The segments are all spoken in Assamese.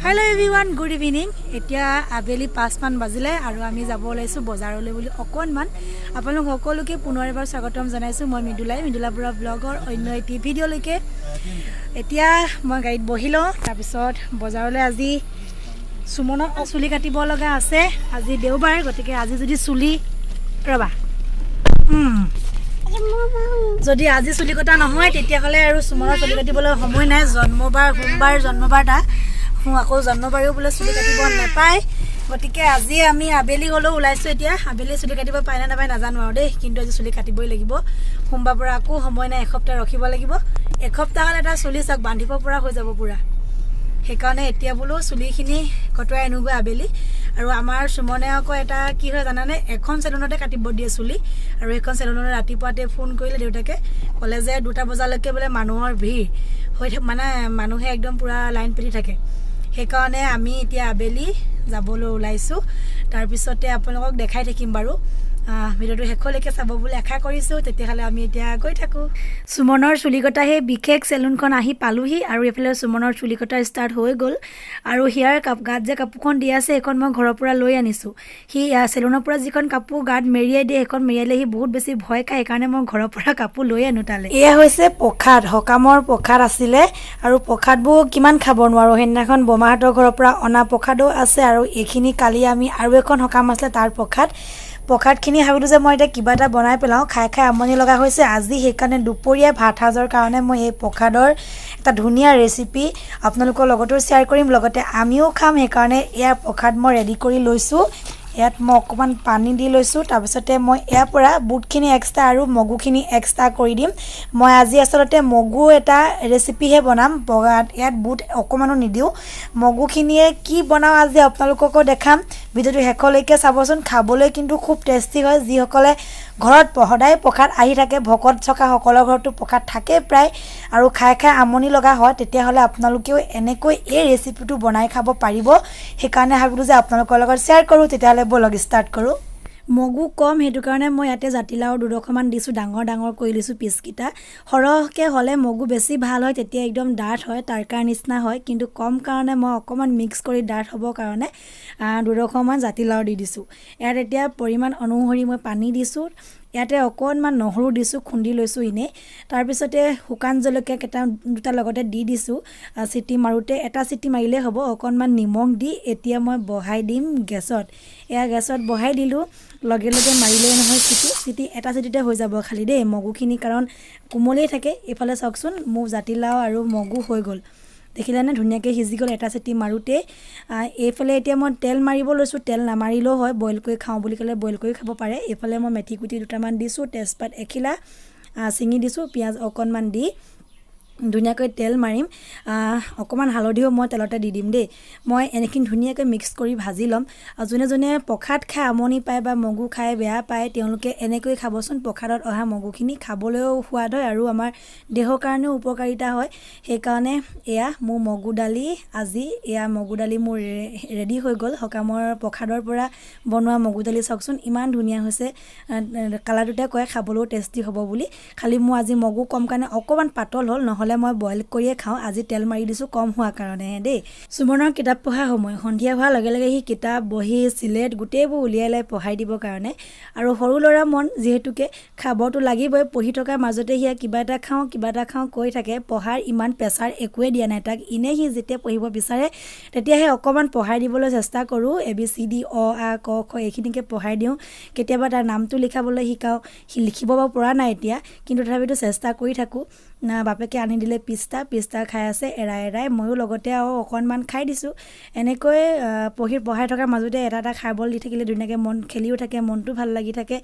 Hello everyone, good evening. এতিয়া আবেলি 5 মান বাজিলে আৰু আমি যাব ওলাইছো বজাৰলৈ বুলি অকণমান আপোনালোক সকলোকে পুনৰ এবাৰ স্বাগতম জনাইছো মই মিদুলাপুৰা ব্লগৰ অন্য এটি ভিডিঅ'লৈকে এতিয়া মই গাড়ীত বহিলো তাৰ পিছত বজাৰলৈ আজি সুমনৰ চুলি কাটিব লগা আছে আজি দেওবাৰ গতিকে আজি যদি চুলি ৰবা যদি আজি চুলি কটা নহয় তেতিয়া হলে আৰু সুমনৰ চুলি কাটিবলৈ সময় নাই সোমবাৰ জন্মবাৰটা আকৌ জন্মবাৰেও বোলে চুলি কাটিব নাপায় গতিকে আজি আমি আবেলি হলো ওলাইছো এতিয়া আবেলি চুলি কাটিব পায় না নাপায় নাজানো আৰু দেই কিন্তু আজি চুলি কাটিবই লাগিব সোমবাৰ পৰা আকৌ সময় নাই এসপ্তাহ ৰখিব লাগিব এসপ্তাহ হলে এটা চুলি চাক বান্ধিব পৰা হৈ যাব পুৰা সেইকাৰণে এতিয়া বোলো চুলিখিনি কটুৱাই আনোগৈ আবেলি আৰু আমাৰ সুমনে আকৌ এটা কি হয় জানানে এখন চেলুনতে কাটিব দিয়ে চুলি আৰু এখন চেলুনতে ৰাতিপুৱাতে ফোন কৰিলে দেউতাকে ক'লে যে 2টা বজালৈকে বোলে মানুহৰ ভিৰ হৈ মানে মানুহে একদম পুৰা লাইন পাতি থাকে সেইকাৰণে আমি এতিয়া আবেলি যাবলৈ ওলাইছো তাৰ পিছতে আপোনালোকক দেখাই থাকিম বাৰু ভিডিঅ'টো শেষলৈকে চাব বুলি আশা কৰিছো তেতিয়াহ'লে আমি এতিয়া গৈ থাকো সুমনৰ চুলি কটা হে বিশেষ চেলুনখন আহি পালোহি আৰু এফালে সুমনৰ চুলি কটা ষ্টাৰ্ট হৈ গ'ল আৰু হিয়াৰ গাত যে কাপোৰখন দি আছে এখন মই ঘৰৰ পৰা লৈ আনিছো সি চেলুনৰ পৰা যিখন কাপোৰ গাত মেৰিয়াই দিয়ে এখন মেৰিয়ালে সি বহুত বেছি ভয় খায় সেইকাৰণে মই ঘৰৰ পৰা কাপোৰ লৈ আনো তালে এয়া হৈছে প্ৰসাদ সকামৰ প্ৰসাদ আছিলে আৰু প্ৰসাদবোৰ কিমান খাব নোৱাৰো সেইদিনাখন বমাহঁতৰ ঘৰৰ পৰা অনা প্ৰসাদো আছে আৰু এইখিনি কালি আমি আৰু এখন সকাম আছিলে তাৰ প্ৰসাদখিনি ভাবিলো যে মই এটা কিবা এটা বনাই পেলাও খাই আমনি লগা হৈছে আজি সেইকাৰণে দুপৰীয়া ভাত সাজৰ কাৰণে মই এই প্ৰসাদৰ এটা ধুনীয়া ৰেচিপি আপোনালোকৰ লগতো শ্বেয়াৰ কৰিম লগতে আমিও খাম সেইকাৰণে ইয়াৰ প্ৰসাদ মই ৰেডি কৰি লৈছো ইয়াত মই অকমান পানী দি লৈছো তাৰ পিছতে মই ইয়াৰ পৰা বুটখিনি এক্সট্ৰা আৰু মগুখিনি এক্সট্ৰা কৰি দিম মই আজি আসলতে মগু এটা ৰেচিপিহে বনাম ইয়াত বুট অকমানো নিদিও মগুখিনিয়ে কি বনাও আজি আপোনালোককো দেখাম ভিডিঅ'টো শেষলৈকে চাবচোন খাবলৈ কিন্তু খুব টেষ্টি হয় যিসকলে ঘৰত সদায় প্ৰসাদ আহি থাকে ভকত থকা সকলৰ ঘৰতো প্ৰসাদ থাকে প্ৰায় আৰু খাই আমনি লগা হয় তেতিয়াহ'লে আপোনালোকেও এনেকৈ এই ৰেচিপিটো বনাই খাব পাৰিব সেইকাৰণে ভাবিলো যে আপোনালোকৰ লগত শ্বেয়াৰ কৰোঁ তেতিয়াহ'লে বলক ষ্টাৰ্ট কৰোঁ মগু কম সেইটো কাৰণে মই ইয়াতে জাতিলাও দুডখমান দিছো ডাঙৰ কৰি লৈছো পিচকিটা সৰহকে হলে মগু বেছি ভাল হয় তেতিয়া একদম ডাঠ হয় তাৰকাৰ নিচিনা হয় কিন্তু কম কাৰণে মই অকমান মিক্স কৰি ডাঠ হ'ব কাৰণে দুডখমান জাতিলাও দি দিছো ইয়াত এতিয়া পৰিমাণ অনুসৰি মই পানী দিছো ইয়াতে অকণমান নহৰু দিছো খুন্দি লৈছো ইনে তাৰ পিছতে শুকান জলকীয়া দুটা লগতে দি দিছো চিটি মাৰোতে এটা চিটি মাৰিলে হ'ব অকণমান নিমখ দি এতিয়া মই বহাই দিম গেছত গেছত বহাই দিলো লগে মাৰিলে নহয় চিটি এটা চিটিতে হৈ যাব খালি দেই মগুখিনি কাৰণ কোমলেই থাকে এফালে চাওকচোন মোৰ জাতিলাও আৰু মগু হৈ গ'ল দেখিলানে ধুনীয়াকৈ সিজি গ'ল এটা চিটি মাৰোতে এইফালে এতিয়া মই তেল মাৰিব লৈছো তেল নামাৰিলেও হয় বইল কৰি খাওঁ বুলি ক'লে বইল কৰি খাব পাৰে এইফালে মই মেথি গুটি দুটামান দিছো তেজপাত এখিলা চিঙি দিছো পিঁয়াজ অকণমান দি ধুনীয়াকৈ তেল মাৰিম অকমান হালধিও মই তেলতে দি দিম দেই মই এনেখিনি ধুনীয়াকৈ মিক্স কৰি ভাজি ল'ম যোনে প্ৰসাদ খাই আমনি পায় বা মগু খাই বেয়া পায় তেওঁলোকে এনেকৈ খাবচোন প্ৰসাদত অহা মগুখিনি খাবলৈও সোৱাদ হয় আৰু আমাৰ দেহৰ কাৰণেও উপকাৰিতা হয় সেইকাৰণে এয়া মোৰ মগু দালি মোৰ ৰেডি হৈ গ'ল সকামৰ প্ৰসাদৰ পৰা বনোৱা মগু দালি চাওকচোন ইমান ধুনীয়া হৈছে কালাৰটোতে কয় খাবলৈও টেষ্টি হ'ব বুলি খালি মোৰ আজি মগু কম কাৰণে অকণমান পাতল হ'ল নহ'লে মই বইল কৰিয়ে খাওঁ আজি তেল মাৰি দিছো কম হোৱা কাৰণে দেই সুমনৰ কিতাপ পঢ়া সময় সন্ধিয়া হোৱাৰ লগে কি কিতাপ বহি চিলেট গোটেইবোৰ উলিয়াই পঢ়াই দিবৰ কাৰণে আৰু সৰু ল'ৰা মন যিহেতুকে খাবতো লাগিবই পঢ়ি থকাৰ মাজতে সি কিবা এটা খাওঁ কৈ থাকে পঢ়াৰ ইমান প্ৰেছাৰ একোৱে দিয়া নাই তাক ইনে সি যেতিয়া পঢ়িব বিচাৰে তেতিয়াহে অকমান পঢ়াই দিবলৈ চেষ্টা কৰোঁ ABCD অ আ ক খ এইখিনিকে পঢ়াই দিওঁ কেতিয়াবা তাৰ নামটো লিখাবলৈ শিকাওঁ সি লিখিব পৰা নাই এতিয়া কিন্তু তথাপিতো চেষ্টা কৰি থাকোঁ বাপেকে আনি দিলে পিস্তা খাই আছে এৰাই ময়ো লগতে আৰু অকণমান খাই দিছোঁ এনেকৈ পঢ়াই থকাৰ মাজতে এটা খাবলৈ দি থাকিলে ধুনীয়াকৈ মন খেলিও থাকে মনটো ভাল লাগি থাকে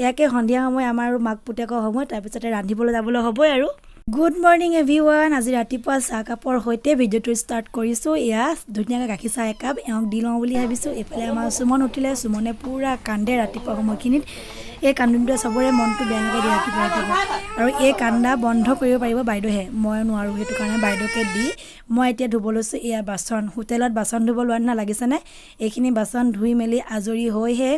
ইয়াকে সন্ধিয়া সময় আমাৰ মাক পুতেকৰ সময় তাৰপিছতে ৰান্ধিবলৈ যাবলৈ হ'বই আৰু গুড মৰ্নিং এভৰিৱান আজি ৰাতিপুৱা চাহ কাপৰ সৈতে ভিডিঅ'টো ষ্টাৰ্ট কৰিছোঁ এয়া ধুনীয়াকৈ গাখীৰ চাহ একাপ এওঁক দি লওঁ বুলি ভাবিছোঁ এইফালে আমাৰ সুমন উঠিলে সুমনে পূৰা কান্দে ৰাতিপুৱা সময়খিনিত এই কান্দোনটোৱে চবৰে মনটো বেয়াকৈ দিয়ে ৰাতিপুৱা আৰু এই কান্দা বন্ধ কৰিব পাৰিব বাইদেউহে মই নোৱাৰোঁ সেইটো কাৰণে বাইদেউকে দি মই এতিয়া ধুব লৈছোঁ এয়া বাচন হোটেলত বাচন ধুব লোৱা নিচিনা লাগিছেনে এইখিনি বাচন ধুই মেলি আজৰি হৈহে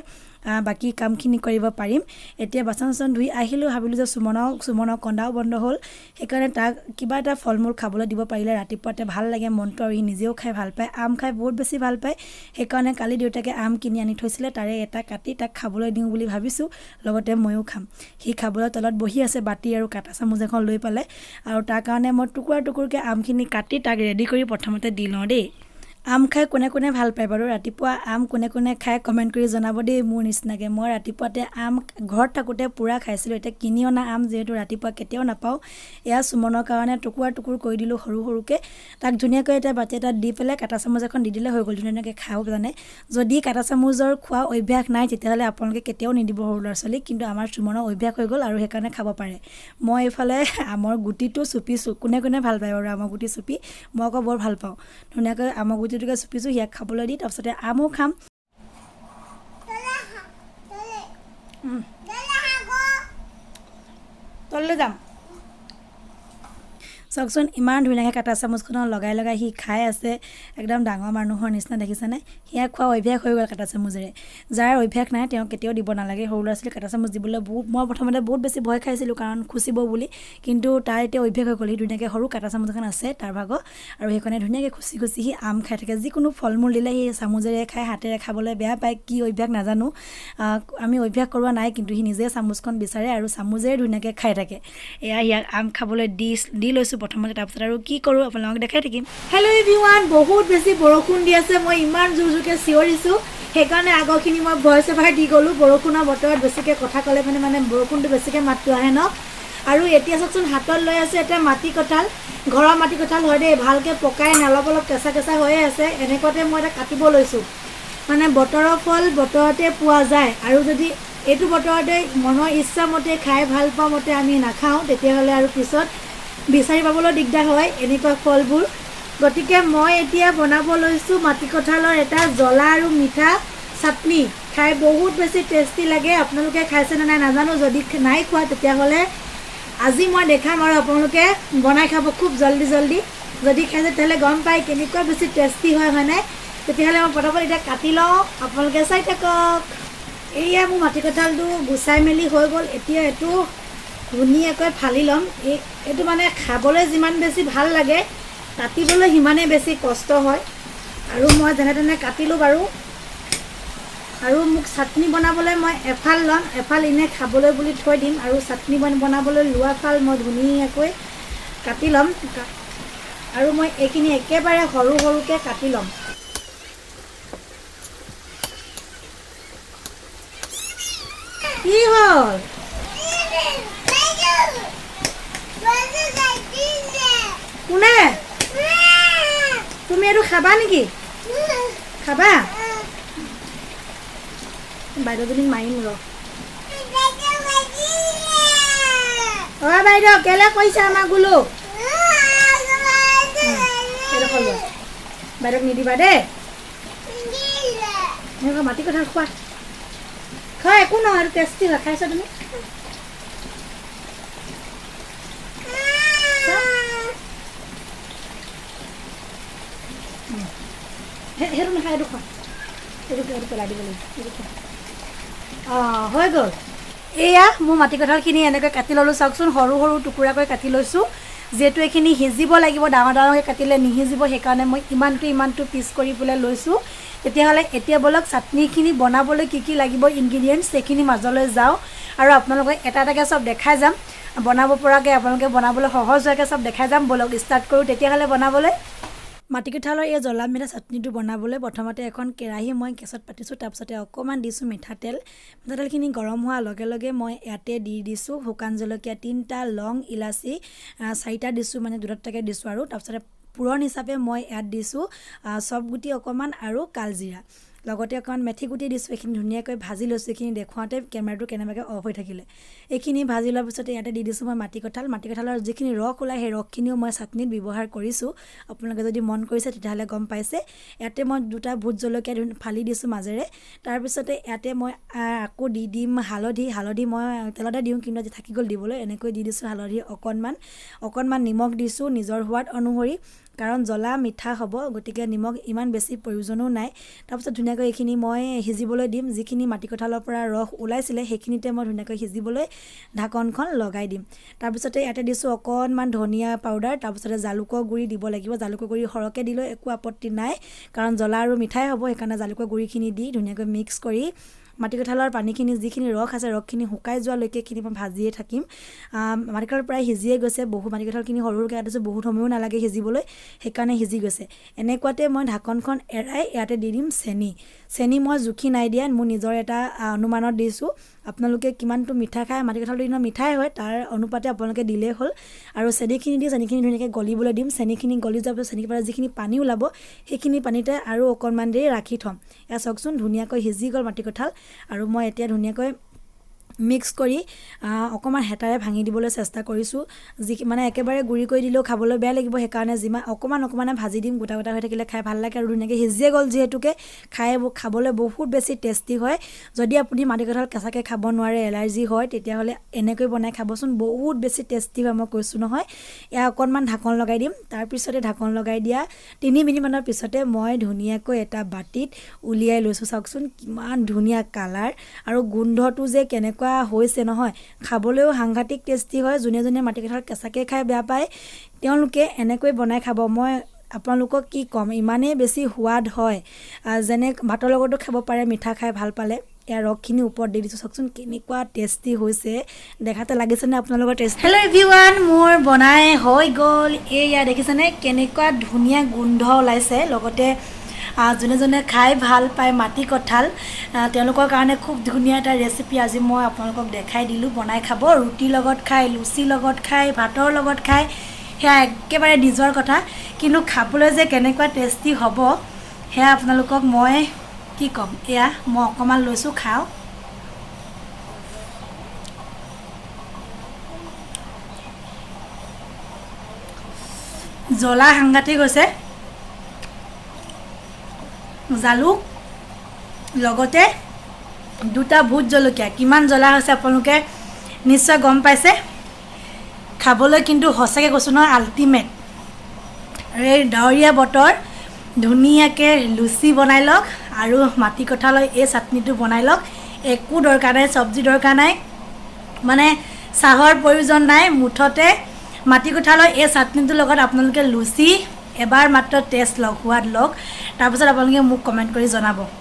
বাকী কামখিনি কৰিব পাৰিম এতিয়া বাচন চাচন ধুই আহিলোঁ ভাবিলোঁ যে সুমনৰ কন্দাও বন্ধ হ'ল সেইকাৰণে তাক কিবা এটা ফল মূল খাবলৈ দিব পাৰিলে ৰাতিপুৱাতে ভাল লাগে মনটো আৰু সি নিজেও খাই ভাল পায় আম খাই বহুত বেছি ভাল পায় সেইকাৰণে কালি দেউতাকে আম কিনি আনি থৈছিলে তাৰে এটা কাটি তাক খাবলৈ দিওঁ বুলি ভাবিছোঁ লগতে ময়ো খাম সি খাবলৈ তলত বহি আছে বাতি আৰু কাটা চামুচ এখন লৈ পালে আৰু তাৰ কাৰণে মই টুকুৰকৈ আমখিনি কাটি তাক ৰেডি কৰি প্ৰথমতে দি লওঁ দেই আম খাই কোনে ভাল পায় বাৰু ৰাতিপুৱা আম কোনে খাই কমেণ্ট কৰি জনাব দেই মোৰ নিচিনাকৈ মই ৰাতিপুৱাতে আম ঘৰত থাকোঁতে পূৰা খাইছিলোঁ এতিয়া কিনি অনা আম যিহেতু ৰাতিপুৱা কেতিয়াও নাপাওঁ এয়া সুমনৰ কাৰণে টুকুৰ কৰি দিলোঁ সৰুকৈ তাক ধুনীয়াকৈ এটা বাতি এটাত দি পেলাই কাটা চামুচ এখন দি দিলে হৈ গ'ল ধুনীয়াকৈ খাব জানে যদি কাটা চামুচৰ খোৱা অভ্যাস নাই তেতিয়াহ'লে আপোনালোকে কেতিয়াও নিদিব সৰু ল'ৰা ছোৱালীক কিন্তু আমাৰ সুমনৰ অভ্যাস হৈ গ'ল আৰু সেইকাৰণে খাব পাৰে মই এইফালে আমৰ গুটিটো চুপিছোঁ কোনে ভাল পায় বাৰু আমৰ গুটি চুপি মই আকৌ বৰ ভাল পাওঁ ধুনীয়াকৈ আমৰ গুটিটোকে চুপিছোঁ সিয়াক খাবলৈ দি তাৰপিছতে আমো খাম তললৈ যাম চাওকচোন ইমান ধুনীয়াকৈ কাটা চামুচখনত লগাই সি খাই আছে একদম ডাঙৰ মানুহৰ নিচিনা দেখিছেনে সিয়াক খোৱা অভ্যাস হৈ গ'ল কাটা চামুচেৰে যাৰ অভ্যাস নাই তেওঁ কেতিয়াও দিব নালাগে সৰু ল'ৰা ছোৱালীক কাটা চামুচ দিবলৈ মই প্ৰথমতে বহুত বেছি ভয় খাইছিলোঁ কাৰণ খুচিব বুলি কিন্তু তাৰ এতিয়া অভ্যাস হৈ গ'ল সি ধুনীয়াকৈ সৰু কাটা চামুচ এখন আছে তাৰ ভাগৰ আৰু সেইখনে ধুনীয়াকৈ খুচি সি আম খাই থাকে যিকোনো ফল মূল দিলে সি চামুচেৰে খাই হাতেৰে খাবলৈ বেয়া পায় কি অভ্যাস নাজানো আমি অভ্যাস কৰোৱা নাই কিন্তু সি নিজে চামুচখন বিচাৰে আৰু চামুচেৰে ধুনীয়াকৈ খাই থাকে এয়া ইয়াক আম খাবলৈ দি লৈছোঁ প্ৰথমতে তাৰপিছত আৰু কি কৰোঁ আপোনালোকক দেখাই থাকিম হেল্ল' এভৰিৱান বহুত বেছি বৰষুণ দি আছে মই ইমান জোৰকৈ চিঞৰিছোঁ সেইকাৰণে আগৰখিনি মই ভইচ অভাৰ দি গ'লোঁ বৰষুণৰ বতৰত বেছিকৈ কথা ক'লে মানে বৰষুণটো বেছিকৈ মাতটো আহে ন আৰু এতিয়া চাওকচোন হাতত লৈ আছে এটা মাটি কঁঠাল ঘৰৰ মাটি কঁঠাল হয় দেই ভালকৈ পকাই অলপ কেঁচা হৈয়ে আছে এনেকুৱাতে মই এটা কাটিব লৈছোঁ মানে বতৰৰ ফল বতৰতে পোৱা যায় আৰু যদি এইটো বতৰতে মনৰ ইচ্ছামতে খাই ভাল পোৱা মতে আমি নাখাওঁ তেতিয়াহ'লে আৰু পিছত বিচাৰি পাবলৈ দিগদাৰ হয় এনেকুৱা ফলবোৰ গতিকে মই এতিয়া বনাব লৈছোঁ মাটি কঁঠালৰ এটা জ্বলা আৰু মিঠা চাটনি খাই বহুত বেছি টেষ্টি লাগে আপোনালোকে খাইছেনে নাই নাজানো যদি নাই খোৱা তেতিয়াহ'লে আজি মই দেখাম আৰু আপোনালোকে বনাই খাব খুব জল্দি যদি খাইছে তেতিয়াহ'লে গম পায় কেনেকুৱা বেছি টেষ্টি হয়নে তেতিয়াহ'লে মই পটাপট এতিয়া কাটি লওঁ আপোনালোকে চাই থাকক এয়া মোৰ মাটি কঁঠালটো গুচাই মেলি হৈ গ'ল এতিয়া এইটো ধুনীয়াকৈ ফালি ল'ম এইটো মানে খাবলৈ যিমান বেছি ভাল লাগে কাটিবলৈ সিমানেই বেছি কষ্ট হয় আৰু মই যেনে তেনে কাটিলোঁ বাৰু আৰু মোক চাটনি বনাবলৈ মই এফাল ল'ম এফাল এনেই খাবলৈ বুলি থৈ দিম আৰু চাটনি বনাবলৈ লোৱা ফাল মই ধুনীয়াকৈ কাটি ল'ম আৰু মই এইখিনি একেবাৰে সৰুকৈ কাটি ল'ম কি হ'ল কোনে তুমি এইটো খাবা নেকি খাবা বাইদেউজনীক মাৰিম বাইদেউ কেলে কৈছে আমাক বোলো বাইদেউক নিদিবা দেই মাটি কঁঠাল খোৱা একো নহয় আৰু টেষ্টি হয় খাইছা তুমি সেইটো নাখায় এইটো খোৱা এইটো পেলাই দিব লাগিব হৈ গ'ল এয়া মোৰ মাটি কঁঠালখিনি এনেকৈ কাটি ল'লোঁ চাওকচোন সৰু টুকুৰাকৈ কাটি লৈছোঁ যিহেতু এইখিনি সিজিব লাগিব ডাঙৰকৈ কাটিলে নিসিজিব সেইকাৰণে মই ইমানটো পিচ কৰি পেলাই লৈছোঁ তেতিয়াহ'লে এতিয়া বলক চাটনিখিনি বনাবলৈ কি লাগিব ইনগ্ৰিডিয়েণ্টছ সেইখিনি মাজলৈ যাওঁ আৰু আপোনালোকক এটাকৈ চব দেখাই যাম বনাব পৰাকৈ আপোনালোকে বনাবলৈ সহজ হোৱাকৈ চব দেখাই যাম বলক ষ্টাৰ্ট কৰোঁ তেতিয়াহ'লে বনাবলৈ মাটি কঁঠালৰ এই জ্বলা মিঠা চাটনিটো বনাবলৈ প্ৰথমতে এখন কেৰাহী মই গেছত পাতিছোঁ তাৰপিছতে অকণমান দিছোঁ মিঠাতেলখিনি গৰম হোৱাৰ লগে মই ইয়াতে দি দিছোঁ শুকান জলকীয়া 3টা লং ইলাচি 4টা দিছোঁ মানে দুটাকৈ দিছোঁ আৰু তাৰপিছতে পুৰণ হিচাপে মই ইয়াত দিছোঁ চব গুটি অকণমান আৰু কালজিৰা লগতে অকণমান মেথি গুটি দিছোঁ এইখিনি ধুনীয়াকৈ ভাজি লৈছোঁ এইখিনি দেখুৱাওঁতে কেমেৰাটো কেনেবাকৈ অফ হৈ থাকিলে এইখিনি ভাজি লোৱাৰ পিছতে ইয়াতে দি দিছোঁ মই মাটি কঁঠালৰ যিখিনি ৰস ওলায় সেই ৰসখিনিও মই চাটনিত ব্যৱহাৰ কৰিছোঁ আপোনালোকে যদি মন কৰিছে তেতিয়াহ'লে গম পাইছে ইয়াতে মই 2টা ভোট জলকীয়া ফালি দিছোঁ মাজেৰে তাৰপিছতে ইয়াতে মই আকৌ দি দিম হালধি মই তেলতে দিওঁ কিন্তু আজি থাকি গ'ল দিবলৈ এনেকৈ দি দিছোঁ হালধি অকণমান নিমখ দিছোঁ নিজৰ সোৱাদ অনুসৰি কাৰণ জ্বলা মিঠা হ'ব, গতিকে নিমখ ইমান বেছি প্ৰয়োজনো নাই। তাৰপিছত ধুনীয়াকৈ এইখিনি মই সিজিবলৈ দিম। যিখিনি মাটিকঁঠালৰ পৰা ৰস ওলাইছিলে সেইখিনিতে মই ধুনীয়াকৈ সিজিবলৈ ঢাকনখন লগাই দিম। তাৰপিছতে ইয়াতে দিছোঁ অকণমান ধনিয়া পাউডাৰ, তাৰপিছতে জালুকৰ গুড়ি দিব লাগিব। জালুকৰ গুড়ি সৰহকৈ দিলেও একো আপত্তি নাই, কাৰণ জ্বলা আৰু মিঠাই হ'ব, সেইকাৰণে জালুকৰ গুড়িখিনি দি ধুনীয়াকৈ মিক্স কৰি মাটিকঁঠালৰ পানীখিনি যিখিনি ৰস আছে ৰসখিনি শুকাই যোৱালৈকে এইখিনি মই ভাজিয়ে থাকিম। মাটিকঁঠাল প্ৰায় সিজিয়ে গৈছে, মাটিকঁঠালখিনি সৰু সৰুকৈ কাটিছোঁ, বহুত সময়ো নালাগে সিজিবলৈ, সেইকাৰণে সিজি গৈছে। এনেকুৱাতে মই ঢাকনখন এৰাই ইয়াতে দি দিম চেনি মই জুখি নাই দিয়া, মোৰ নিজৰ এটা অনুমানত দিছোঁ। আপোনালোকে কিমানটো মিঠা খায়, মাটিকঁঠালটো দিনৰ মিঠাই হয়, তাৰ অনুপাতে আপোনালোকে দিলেই হ'ল। আৰু চেনিখিনি দি চেনিখিনি ধুনীয়াকৈ গলিবলৈ দিম। চেনিখিনি গলি যোৱাৰ পিছত চেনিৰ পৰা যিখিনি পানী ওলাব সেইখিনি পানীতে আৰু অকণমান দেৰি ৰাখি থ'ম। এয়া চাওকচোন ধুনীয়াকৈ সিজি গ'ল মাটিকঁঠাল। আৰু মই এতিয়া ধুনীয়াকৈ মিক্স কৰি অকণমান হেতাৰে ভাঙি দিবলৈ চেষ্টা কৰিছোঁ। মানে একেবাৰে গুড়ি কৰি দিলেও খাবলৈ বেয়া লাগিব, সেইকাৰণে অকণমান ভাজি দিম। গোটা গোটা হৈ থাকিলে খাই ভাল লাগে, আৰু ধুনীয়াকৈ সিজিয়ে গ'ল যিহেতুকে খাবলৈ বহুত বেছি টেষ্টি হয়। যদি আপুনি মাটিকঁঠাল কেঁচাকৈ খাব নোৱাৰে, এলাৰ্জি হয়, তেতিয়াহ'লে এনেকৈ বনাই খাবচোন, বহুত বেছি টেষ্টি হয়, মই কৈছোঁ নহয়। এয়া অকণমান ঢাকন লগাই দিম। তাৰপিছতে ঢাকন লগাই দিয়া 3 মিনিটমানৰ পিছতে মই ধুনীয়াকৈ এটা বাটিত উলিয়াই লৈছোঁ। চাওকচোন কিমান ধুনীয়া কালাৰ, আৰু গোন্ধটো যে কেনেকুৱা হৈছে নহয়, খাবলৈও সাংঘাতিক টেষ্টি হয়। যোনে যোনে মাটিকঁঠাল কেঁচাকৈ খাই বেয়া পায় তেওঁলোকে এনেকৈ বনাই খাব। মই আপোনালোকক কি ক'ম, ইমানেই বেছি সোৱাদ হয়, যেনে ভাতৰ লগতো খাব পাৰে মিঠা খাই ভাল পালে। ইয়াৰ ৰসখিনি ওপৰত দি দিছোঁ, চাওকচোন কেনেকুৱা টেষ্টি হৈছে, দেখাতে লাগিছেনে আপোনালোকৰ টেষ্ট। হেল্ল' এভৰিৱান, মোৰ বনাই হৈ গ'ল। এয়া দেখিছেনে কেনেকুৱা ধুনীয়া গোন্ধ ওলাইছে। লগতে যোনে যোনে খাই ভাল পায় মাটিকঁঠাল, তেওঁলোকৰ কাৰণে খুব ধুনীয়া এটা ৰেচিপি আজি মই আপোনালোকক দেখাই দিলোঁ। বনাই খাব, ৰুটিৰ লগত খাই, লুচিৰ লগত খাই, ভাতৰ লগত খাই, সেয়া একেবাৰে নিজৰ কথা, কিন্তু খাবলৈ যে কেনেকুৱা টেষ্টি হ'ব সেয়া আপোনালোকক মই কি ক'ম। এয়া মই অকণমান লৈছোঁ, খাওঁ। জ্বলা সাংঘাতিক হৈছে, জালুক লগতে 2টা ভোট জলকীয়া, কিমান জ্বলা হৈছে আপোনালোকে নিশ্চয় গম পাইছে। খাবলৈ কিন্তু সঁচাকৈ কৈছোঁ নহয় আল্টিমেট। এই ডাৱৰীয়া বতৰ ধুনীয়াকৈ লুচি বনাই লওক আৰু মাটিকঁঠালৰ এই চাটনিটো বনাই লওক। একো দৰকাৰ নাই, চব্জি দৰকাৰ নাই, মানে চাহৰ প্ৰয়োজন নাই। মুঠতে মাটিকঁঠালৰ এই চাটনিটোৰ লগত আপোনালোকে লুচি এবাৰ মাত্ৰ টেষ্ট লওক, সোৱাদ লওক। তাৰপিছত আপোনালোকে মোক কমেণ্ট কৰি জনাব।